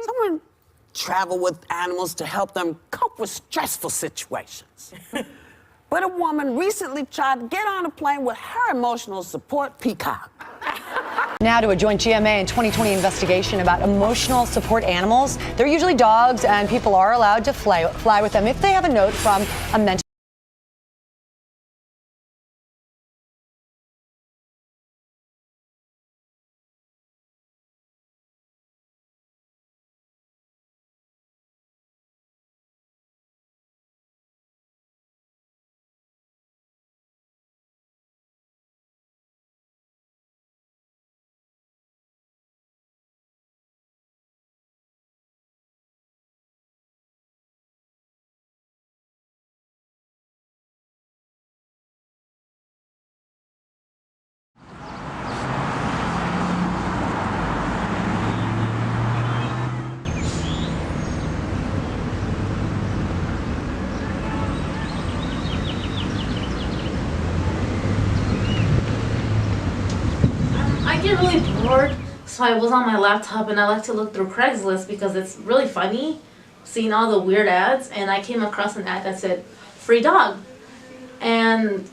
Someone travel with animals to help them cope with stressful situations. But a woman recently tried to get on a plane with her emotional support peacock. Now to a joint GMA and 2020 investigation about emotional support animals. They're usually dogs, and people are allowed to fly with them if they have a note from a mental. I get really bored, so I was on my laptop and I like to look through Craigslist because it's really funny seeing all the weird ads, and I came across an ad that said free dog, and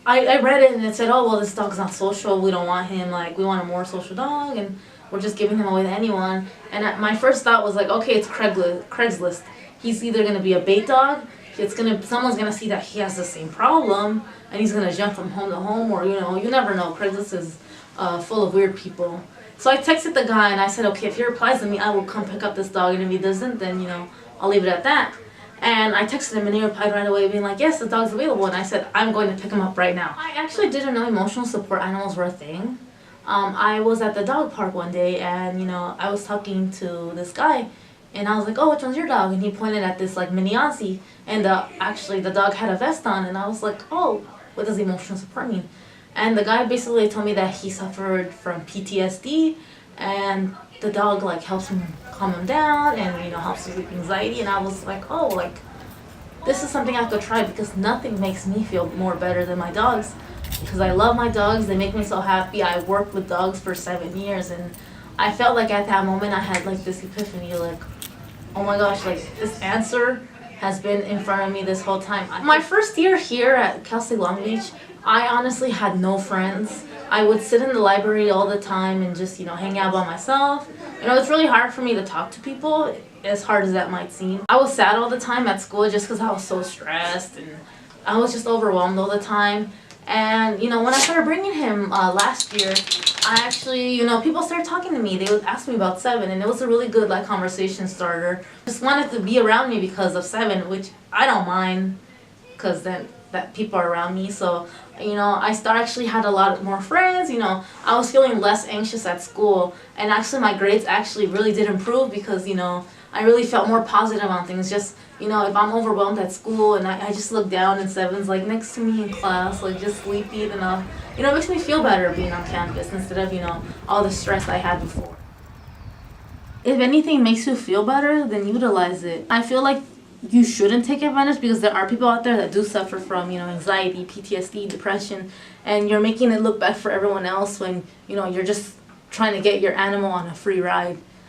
I read it and it said, oh well, this dog's not social, we don't want him, like we want a more social dog and we're just giving him away to anyone. And my first thought was like, okay, it's Craigslist. He's either gonna be a bait dog, someone's gonna see that he has the same problem and he's gonna jump from home to home, or you never know. Craigslist is full of weird people. So I texted the guy and I said, okay, if he replies to me, I will come pick up this dog, and if he doesn't, then I'll leave it at that. And I texted him and he replied right away being like, yes, the dog's available. And I said, I'm going to pick him up right now. I actually didn't know emotional support animals were a thing. I was at the dog park one day and I was talking to this guy and I was like, oh, which one's your dog? And he pointed at this like mini Aussie, and actually the dog had a vest on, and I was like, oh, what does emotional support mean? And the guy basically told me that he suffered from PTSD, and the dog like helps him calm him down and helps with anxiety. And I was like, oh, like this is something I could try, because nothing makes me feel more better than my dogs, because I love my dogs. They make me so happy. I worked with dogs for 7 years, and I felt like at that moment I had like this epiphany, like, oh my gosh, like this answer has been in front of me this whole time. My first year here at Cal State Long Beach, I honestly had no friends. I would sit in the library all the time and just, hang out by myself. It's really hard for me to talk to people, as hard as that might seem. I was sad all the time at school just because I was so stressed, and I was just overwhelmed all the time. And, when I started bringing him last year, I actually, people started talking to me. They would ask me about Seven, and it was a really good, like, conversation starter. Just wanted to be around me because of Seven, which I don't mind, because then that people are around me. So, I actually had a lot more friends. I was feeling less anxious at school, and actually my grades actually really did improve because, I really felt more positive on things. Just, if I'm overwhelmed at school and I just look down and Seven's like next to me in class, like just sleepy, then it makes me feel better being on campus instead of, all the stress I had before. If anything makes you feel better, then utilize it. I feel like you shouldn't take advantage, because there are people out there that do suffer from, anxiety, PTSD, depression, and you're making it look bad for everyone else when, you're just trying to get your animal on a free ride.